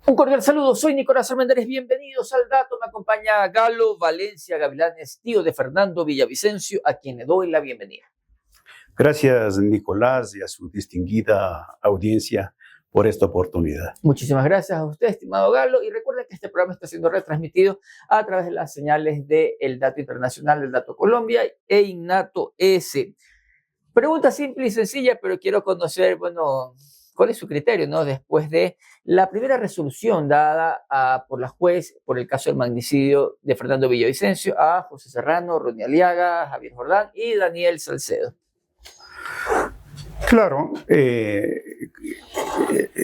Un cordial saludo, soy Nicolás Armendáriz, bienvenidos al Dato. Me acompaña Galo Valencia Gavilanes, tío de Fernando Villavicencio, a quien le doy la bienvenida. Gracias, Nicolás, y a su distinguida audiencia por esta oportunidad. Muchísimas gracias a usted, estimado Galo, y recuerda que este programa está siendo retransmitido a través de las señales de El Dato Internacional, del Dato Colombia e Innato S. Pregunta simple y sencilla, pero quiero conocer, ¿cuál es su criterio, no? Después de la primera resolución dada por la juez por el caso del magnicidio de Fernando Villavicencio a José Serrano, Ronnie Aliaga, Javier Jordán y Daniel Salcedo. Claro,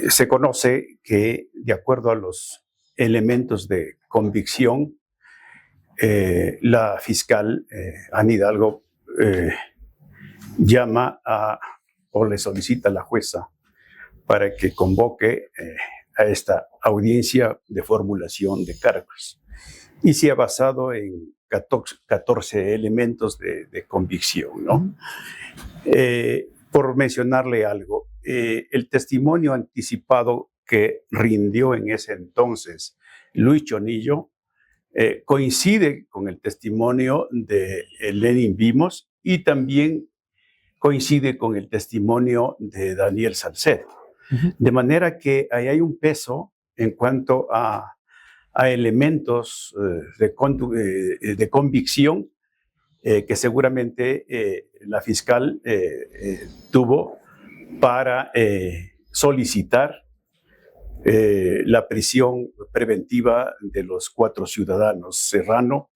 se conoce que de acuerdo a los elementos de convicción, la fiscal Ana Hidalgo llama o le solicita a la jueza para que convoque a esta audiencia de formulación de cargos. Y se ha basado en 14 elementos de convicción, ¿no? Por mencionarle algo, el testimonio anticipado que rindió en ese entonces Luis Chonillo coincide con el testimonio de Lenin Vimos y también coincide con el testimonio de Daniel Salcedo. De manera que ahí hay un peso en cuanto a elementos de convicción que seguramente la fiscal tuvo para solicitar la prisión preventiva de los 4 ciudadanos, Serrano,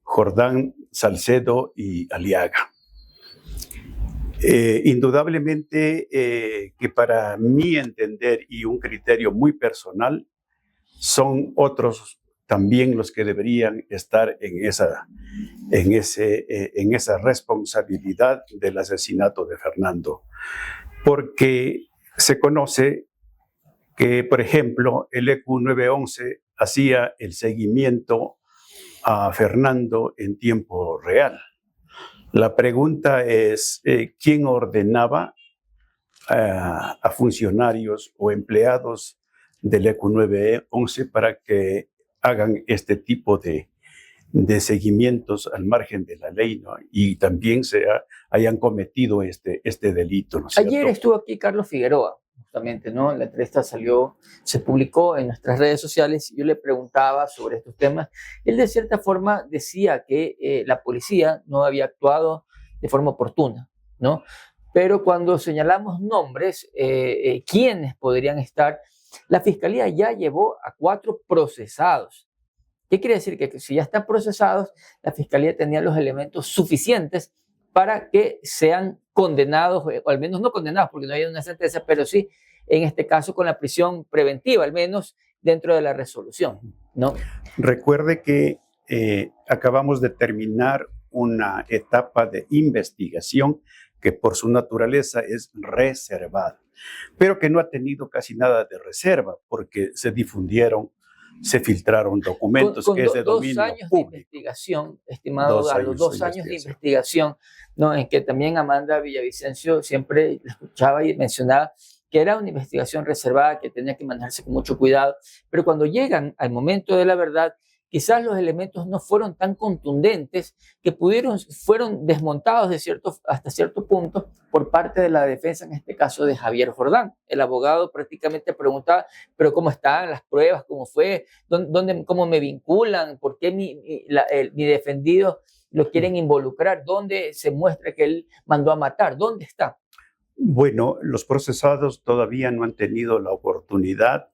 Jordán, Salcedo y Aliaga. Indudablemente que para mi entender y un criterio muy personal, son otros también los que deberían estar en esa responsabilidad del asesinato de Fernando. Porque se conoce que, por ejemplo, el EQ 911 hacía el seguimiento a Fernando en tiempo real. La pregunta es, ¿quién ordenaba a funcionarios o empleados del EQ 911 para que hagan este tipo de seguimientos al margen de la ley, ¿no? Y también hayan cometido este delito, ¿no es cierto? Ayer estuvo aquí Carlos Figueroa, justamente, ¿no? La entrevista se publicó en nuestras redes sociales y yo le preguntaba sobre estos temas. Él de cierta forma decía que la policía no había actuado de forma oportuna, ¿no? Pero cuando señalamos nombres, quiénes podrían estar, la fiscalía ya llevó a 4 procesados. ¿Qué quiere decir? Que si ya están procesados, la fiscalía tenía los elementos suficientes para que sean condenados, o al menos no condenados, porque no hay una sentencia, pero sí, en este caso, con la prisión preventiva, al menos dentro de la resolución, ¿no? Recuerde que acabamos de terminar una etapa de investigación que por su naturaleza es reservada, pero que no ha tenido casi nada de reserva, porque se difundieron, se filtraron documentos que es de dominio público. 2 años de investigación, estimado Galo, 2 años de investigación, ¿no? En que también Amanda Villavicencio siempre escuchaba y mencionaba que era una investigación reservada, que tenía que manejarse con mucho cuidado, pero cuando llegan al momento de la verdad, quizás los elementos no fueron tan contundentes que fueron desmontados hasta cierto punto por parte de la defensa, en este caso de Javier Jordán. El abogado prácticamente preguntaba, pero ¿cómo están las pruebas? ¿Cómo fue? ¿Cómo me vinculan? ¿Por qué mi defendido lo quieren involucrar? ¿Dónde se muestra que él mandó a matar? ¿Dónde está? Bueno, los procesados todavía no han tenido la oportunidad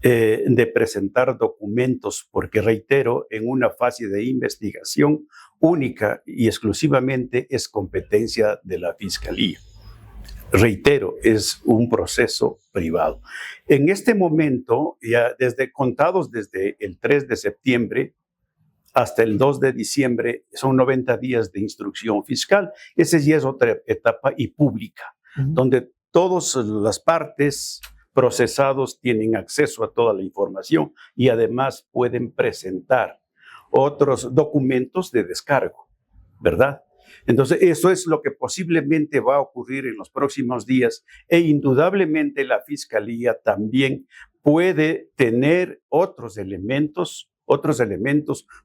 de presentar documentos, porque reitero, en una fase de investigación única y exclusivamente es competencia de la Fiscalía. Reitero, es un proceso privado. En este momento, ya contados desde el 3 de septiembre hasta el 2 de diciembre, son 90 días de instrucción fiscal. Esa ya es otra etapa y pública, donde todas las partes procesados tienen acceso a toda la información y además pueden presentar otros documentos de descargo, ¿verdad? Entonces, eso es lo que posiblemente va a ocurrir en los próximos días e indudablemente la Fiscalía también puede tener otros elementos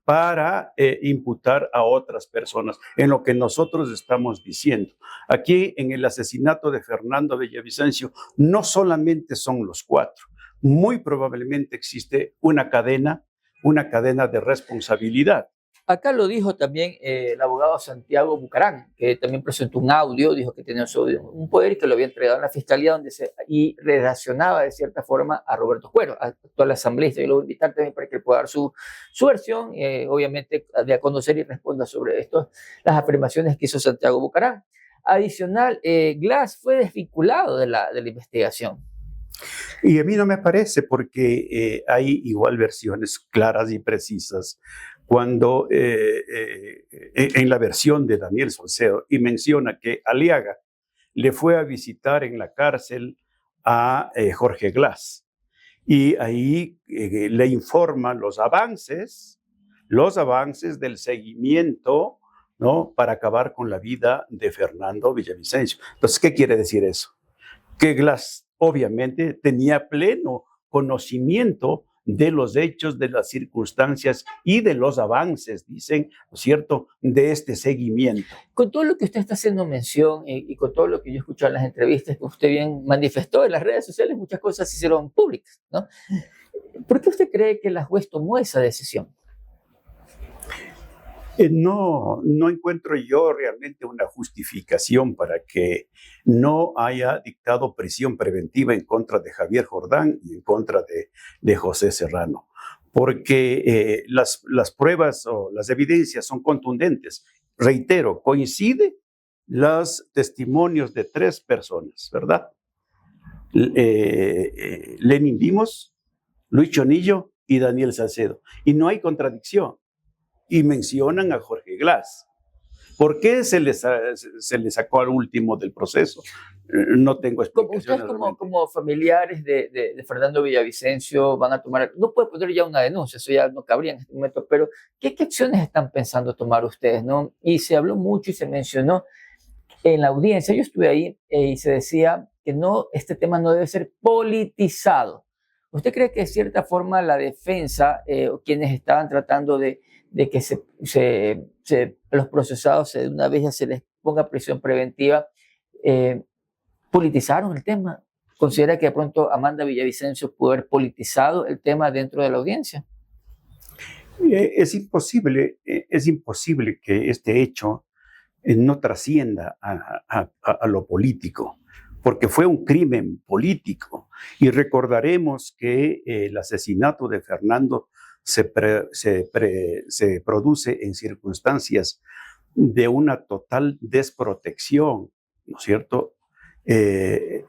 para imputar a otras personas, en lo que nosotros estamos diciendo. Aquí, en el asesinato de Fernando Villavicencio, no solamente son los 4, muy probablemente existe una cadena de responsabilidad. Acá lo dijo también el abogado Santiago Bucarán, que también presentó un audio, dijo que tenía un poder y que lo había entregado en la fiscalía y relacionaba de cierta forma a Roberto Cuero, actual asambleísta. Yo lo voy a invitar también para que él pueda dar su versión, obviamente de a conocer y responda sobre esto, las afirmaciones que hizo Santiago Bucarán. Adicional, Glass fue desvinculado de la investigación. Y a mí no me parece, porque hay igual versiones claras y precisas cuando en la versión de Daniel Salcedo, y menciona que Aliaga le fue a visitar en la cárcel a Jorge Glass, y ahí le informa los avances del seguimiento, ¿no?, para acabar con la vida de Fernando Villavicencio. Entonces, ¿qué quiere decir eso? Que Glass obviamente tenía pleno conocimiento de los hechos, de las circunstancias y de los avances, dicen, ¿no es cierto?, de este seguimiento. Con todo lo que usted está haciendo mención y con todo lo que yo he escuchado en las entrevistas que usted bien manifestó en las redes sociales, muchas cosas se hicieron públicas, ¿no? ¿Por qué usted cree que la juez tomó esa decisión? No encuentro yo realmente una justificación para que no haya dictado prisión preventiva en contra de Javier Jordán y en contra de José Serrano, porque las pruebas o las evidencias son contundentes. Reitero, coincide los testimonios de 3 personas, ¿verdad? Lenin Dimos, Luis Chonillo y Daniel Salcedo. Y no hay contradicción. Y mencionan a Jorge Glass. ¿Por qué se le sacó al último del proceso? No tengo explicación. Ustedes como familiares de Fernando Villavicencio van a tomar, no puede poner ya una denuncia, eso ya no cabría en este momento, pero ¿qué acciones están pensando tomar ustedes, no? Y se habló mucho y se mencionó en la audiencia, yo estuve ahí y se decía que este tema no debe ser politizado. ¿Usted cree que de cierta forma la defensa o quienes estaban tratando de que los procesados de una vez ya se les ponga prisión preventiva, politizaron el tema? ¿Considera que de pronto Amanda Villavicencio pudo haber politizado el tema dentro de la audiencia? Es imposible que este hecho no trascienda a lo político, porque fue un crimen político. Y recordaremos que el asesinato de Fernando se produce en circunstancias de una total desprotección, ¿no es cierto?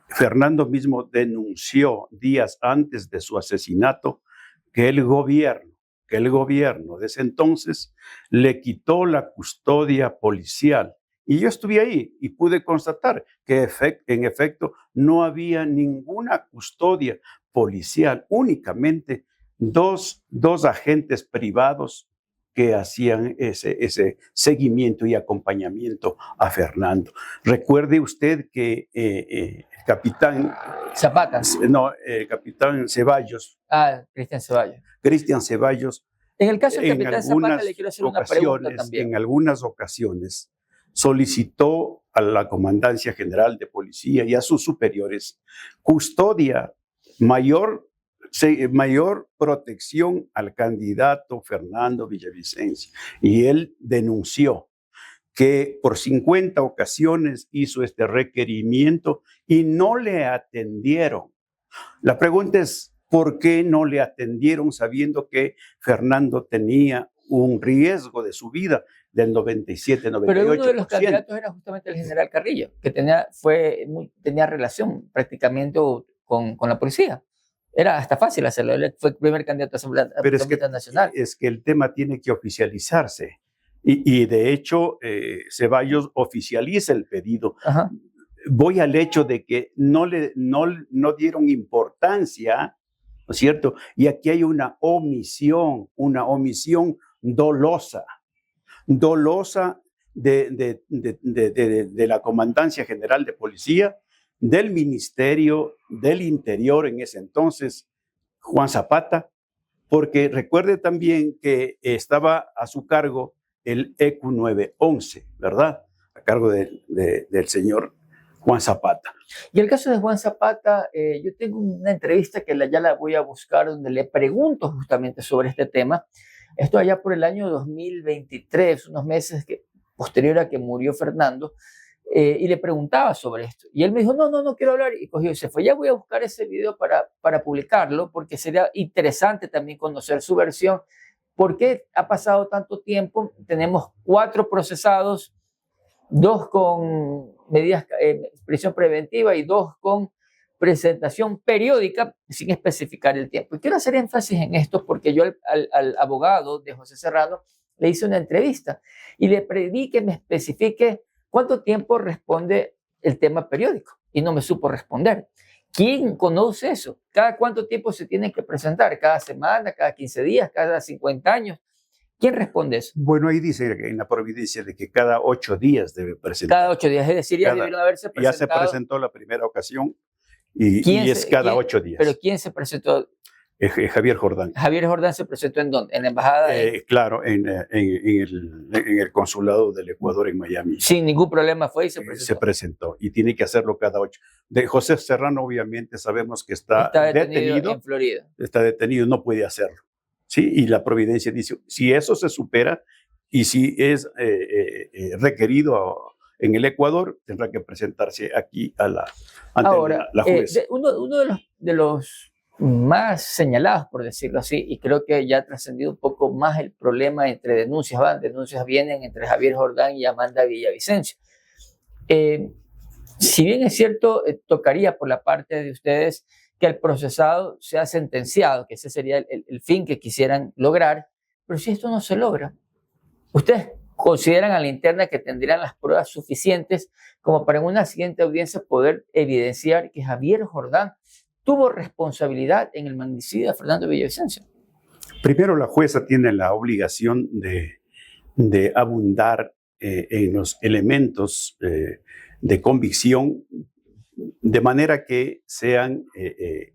Fernando mismo denunció días antes de su asesinato que el gobierno de ese entonces le quitó la custodia policial. Y yo estuve ahí y pude constatar que en efecto no había ninguna custodia policial, únicamente dos agentes privados que hacían ese seguimiento y acompañamiento a Fernando. Recuerde usted que el capitán Zapata. No, el capitán Ceballos. Cristian Ceballos. En el caso del capitán Zapata le quiero hacer una pregunta también. En algunas ocasiones solicitó a la Comandancia General de Policía y a sus superiores custodia, mayor protección al candidato Fernando Villavicencio. Y él denunció que por 50 ocasiones hizo este requerimiento y no le atendieron. La pregunta es, ¿por qué no le atendieron sabiendo que Fernando tenía un riesgo de su vida del 97-98%? Pero uno de los candidatos era justamente el general Carrillo, que tenía relación prácticamente con la policía. Era hasta fácil hacerlo, él fue el primer candidato a Asamblea Nacional. Es que el tema tiene que oficializarse. Y de hecho, Ceballos oficializa el pedido. Ajá. Voy al hecho de que no dieron importancia, ¿no es cierto? Y aquí hay una omisión dolosa de la Comandancia General de Policía, del Ministerio del Interior en ese entonces, Juan Zapata, porque recuerde también que estaba a su cargo el ECU 911, ¿verdad? A cargo del señor Juan Zapata. Y el caso de Juan Zapata, yo tengo una entrevista que ya la voy a buscar, donde le pregunto justamente sobre este tema. Esto allá por el año 2023, unos meses posterior a que murió Fernando, y le preguntaba sobre esto. Y él me dijo, no quiero hablar, y cogió y se fue. Ya voy a buscar ese video para publicarlo, porque sería interesante también conocer su versión. ¿Por qué ha pasado tanto tiempo? Tenemos 4 procesados, 2 con medidas de prisión preventiva y 2 con presentación periódica, sin especificar el tiempo. Y quiero hacer énfasis en esto porque yo al abogado de José Serrano le hice una entrevista y le pedí que me especifique cuánto tiempo responde el tema periódico, y no me supo responder. ¿Quién conoce eso? ¿Cada cuánto tiempo se tiene que presentar? ¿Cada semana? ¿Cada 15 días? ¿Cada 50 años? ¿Quién responde eso? Bueno, ahí dice en la providencia de que cada 8 días debe presentar. Cada 8 días, es decir, ya debieron haberse presentado. Ya se presentó la primera ocasión y es cada 8 días. ¿Pero quién se presentó? Javier Jordán. ¿Javier Jordán se presentó en dónde? ¿En la embajada? Claro, en el consulado del Ecuador en Miami. Sin ningún problema fue y se presentó. Se presentó y tiene que hacerlo cada 8. De José Serrano, obviamente, sabemos que está detenido en Florida. Está detenido, no puede hacerlo. ¿Sí? Y la providencia dice, si eso se supera y si es requerido en el Ecuador, tendrá que presentarse aquí ante la jueza. Uno de los más señalados, por decirlo así, y creo que ya ha trascendido un poco más el problema entre denuncias vienen entre Javier Jordán y Amanda Villavicencio. Si bien es cierto, tocaría por la parte de ustedes que el procesado sea sentenciado, que ese sería el fin que quisieran lograr, pero si esto no se logra, ¿ustedes consideran a la interna que tendrían las pruebas suficientes como para en una siguiente audiencia poder evidenciar que Javier Jordán tuvo responsabilidad en el magnicidio de Fernando Villavicencio? Primero, la jueza tiene la obligación de abundar en los elementos de convicción, de manera que sean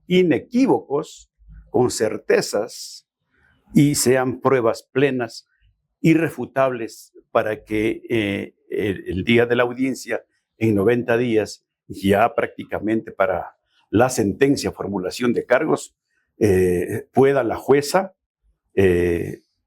inequívocos, con certezas, y sean pruebas plenas, irrefutables, para que el día de la audiencia, en 90 días, ya prácticamente para la sentencia, formulación de cargos, pueda la jueza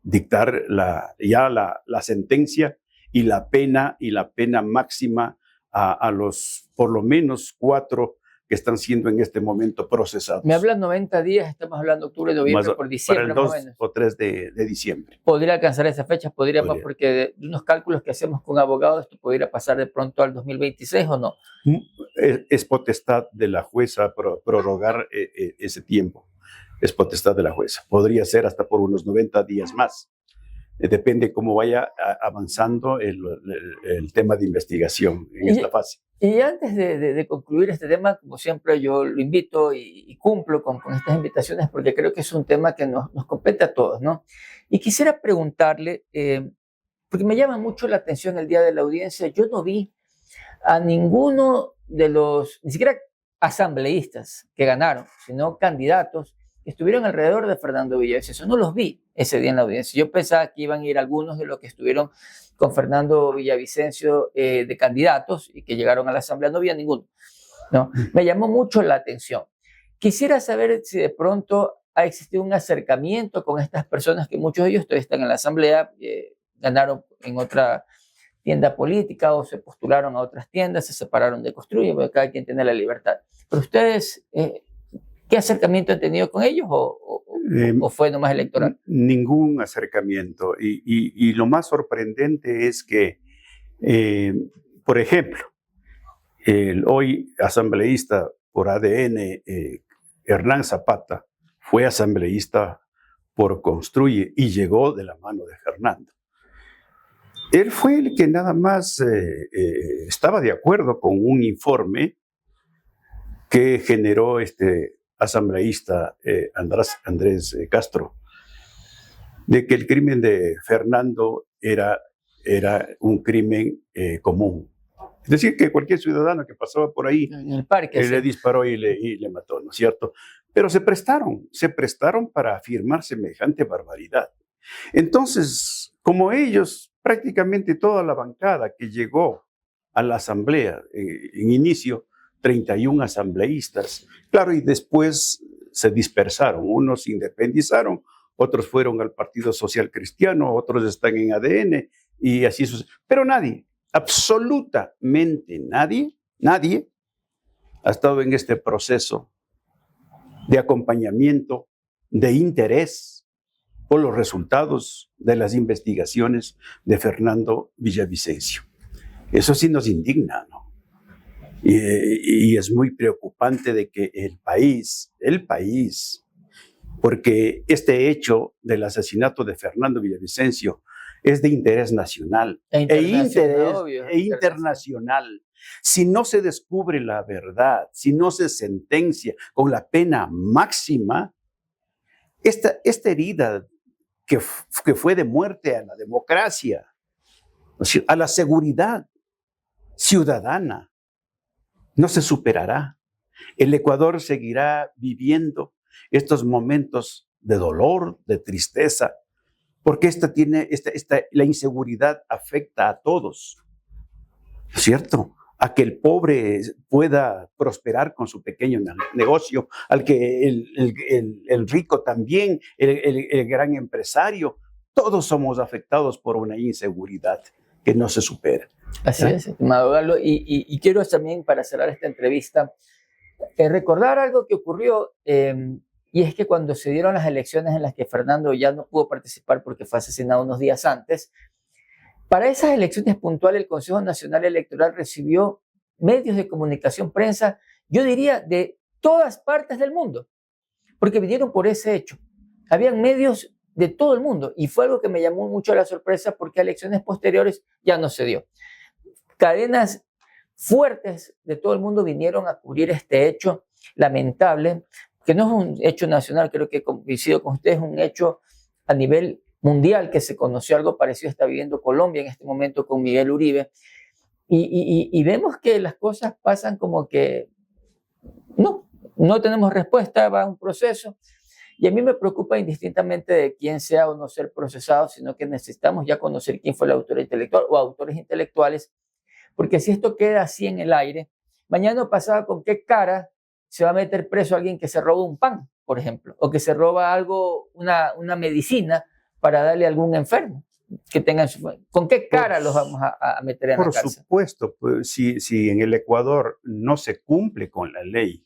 dictar la sentencia y la pena máxima a los por lo menos 4 que están siendo en este momento procesados. Me hablan 90 días, estamos hablando de octubre, noviembre, por diciembre. Para el 2 o 3 de diciembre. ¿Podría alcanzar esa fecha? Podría más, porque de unos cálculos que hacemos con abogados, esto podría pasar de pronto al 2026 o no. Es potestad de la jueza prorrogar ese tiempo. Es potestad de la jueza. Podría ser hasta por unos 90 días más. Depende cómo vaya avanzando el tema de investigación en esta fase. Y antes de concluir este tema, como siempre, yo lo invito y cumplo con estas invitaciones porque creo que es un tema que nos compete a todos, ¿no? Y quisiera preguntarle, porque me llama mucho la atención el día de la audiencia, yo no vi a ninguno de los, ni siquiera asambleístas que ganaron, sino candidatos que estuvieron alrededor de Fernando Villavicencio. No los vi ese día en la audiencia. Yo pensaba que iban a ir algunos de los que estuvieron con Fernando Villavicencio de candidatos y que llegaron a la asamblea. No había ninguno, ¿no? Me llamó mucho la atención. Quisiera saber si de pronto ha existido un acercamiento con estas personas, que muchos de ellos todavía están en la asamblea, ganaron en otra tienda política o se postularon a otras tiendas, se separaron de Construye, porque cada quien tiene la libertad. Pero ustedes, ¿qué acercamiento han tenido con ellos o fue nomás electoral? Ningún acercamiento. Y lo más sorprendente es que, por ejemplo, el hoy asambleísta por ADN, Hernán Zapata, fue asambleísta por Construye y llegó de la mano de Fernando. Él fue el que nada más estaba de acuerdo con un informe que generó asambleísta Andrés Castro, de que el crimen de Fernando era era un crimen común. Es decir, que cualquier ciudadano que pasaba por ahí en el parque, le disparó y le mató, ¿no es cierto? Pero se prestaron para afirmar semejante barbaridad. Entonces, como ellos, prácticamente toda la bancada que llegó a la asamblea, en inicio, 31 asambleístas, claro, y después se dispersaron, unos se independizaron, otros fueron al Partido Social Cristiano, otros están en ADN, y así sucede. Pero nadie, absolutamente nadie ha estado en este proceso de acompañamiento, de interés por los resultados de las investigaciones de Fernando Villavicencio. Eso sí nos indigna, ¿no? Y es muy preocupante de que el país, porque este hecho del asesinato de Fernando Villavicencio es de interés nacional e internacional. Si no se descubre la verdad, si no se sentencia con la pena máxima, esta herida que fue de muerte a la democracia, a la seguridad ciudadana, no se superará. El Ecuador seguirá viviendo estos momentos de dolor, de tristeza, porque la inseguridad afecta a todos, ¿no es cierto? A que el pobre pueda prosperar con su pequeño negocio, al que el rico también, el gran empresario, todos somos afectados por una inseguridad que no se supera. Así es, estimado Galo, y quiero también, para cerrar esta entrevista, recordar algo que ocurrió, y es que cuando se dieron las elecciones en las que Fernando ya no pudo participar porque fue asesinado unos días antes, para esas elecciones puntuales el Consejo Nacional Electoral recibió medios de comunicación, prensa, yo diría de todas partes del mundo, porque vinieron por ese hecho. Habían medios de todo el mundo y fue algo que me llamó mucho la sorpresa porque a elecciones posteriores ya no se dio. Cadenas fuertes de todo el mundo vinieron a cubrir este hecho lamentable, que no es un hecho nacional, creo que coincido con ustedes, es un hecho a nivel mundial que se conoció. Algo parecido está viviendo Colombia en este momento con Miguel Uribe, y vemos que las cosas pasan como que no tenemos respuesta, va un proceso, y a mí me preocupa indistintamente de quién sea o no ser procesado, sino que necesitamos ya conocer quién fue el autor intelectual o autores intelectuales, porque si esto queda así en el aire, mañana o pasado, ¿con qué cara se va a meter preso a alguien que se roba un pan, por ejemplo, o que se roba algo, una medicina para darle a algún enfermo que tengan ¿con qué cara los vamos a meter en la cárcel? Por supuesto, pues, si en el Ecuador no se cumple con la ley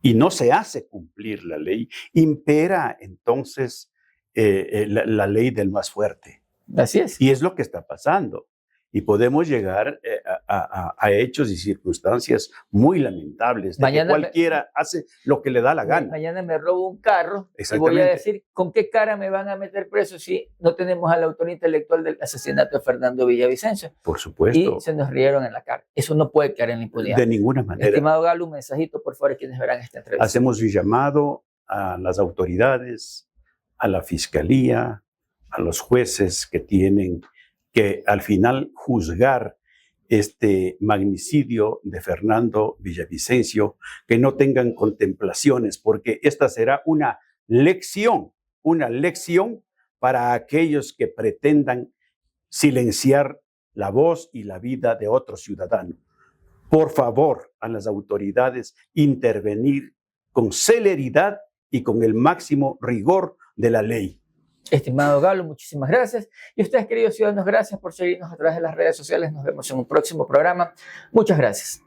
y no se hace cumplir la ley, impera entonces la ley del más fuerte. Así es. Y es lo que está pasando. Y podemos llegar a hechos y circunstancias muy lamentables, de que cualquiera hace lo que le da la gana. Mañana me robo un carro y voy a decir, ¿con qué cara me van a meter preso si no tenemos al autor intelectual del asesinato de Fernando Villavicencio? Por supuesto. Y se nos rieron en la cara. Eso no puede quedar en la impunidad. De ninguna manera. Estimado Galo, un mensajito, por favor, a quienes verán esta entrevista. Hacemos un llamado a las autoridades, a la fiscalía, a los jueces que tienen que al final juzgar este magnicidio de Fernando Villavicencio, que no tengan contemplaciones, porque esta será una lección para aquellos que pretendan silenciar la voz y la vida de otro ciudadano. Por favor, a las autoridades intervenir con celeridad y con el máximo rigor de la ley. Estimado Galo, muchísimas gracias. Y ustedes, queridos ciudadanos, gracias por seguirnos a través de las redes sociales. Nos vemos en un próximo programa. Muchas gracias.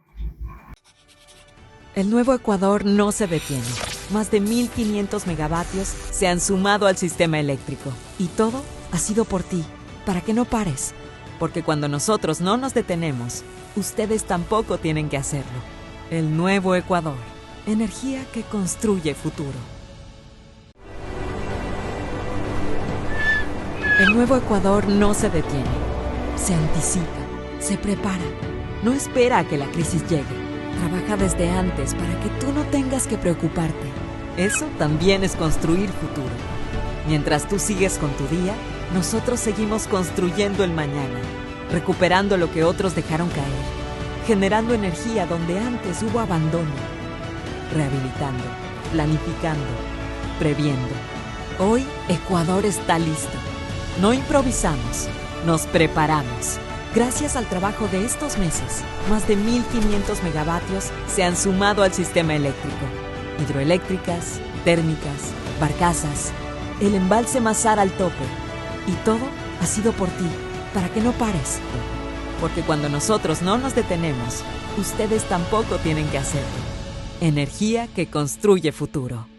El nuevo Ecuador no se detiene. Más de 1.500 megavatios se han sumado al sistema eléctrico. Y todo ha sido por ti, para que no pares. Porque cuando nosotros no nos detenemos, ustedes tampoco tienen que hacerlo. El nuevo Ecuador. Energía que construye futuro. El nuevo Ecuador no se detiene, se anticipa, se prepara, no espera a que la crisis llegue, trabaja desde antes para que tú no tengas que preocuparte. Eso también es construir futuro. Mientras tú sigues con tu día, nosotros seguimos construyendo el mañana, recuperando lo que otros dejaron caer, generando energía donde antes hubo abandono, rehabilitando, planificando, previendo. Hoy Ecuador está listo. No improvisamos, nos preparamos. Gracias al trabajo de estos meses, más de 1.500 megavatios se han sumado al sistema eléctrico. Hidroeléctricas, térmicas, barcazas, el embalse Mazar al tope. Y todo ha sido por ti, para que no pares. Porque cuando nosotros no nos detenemos, ustedes tampoco tienen que hacerlo. Energía que construye futuro.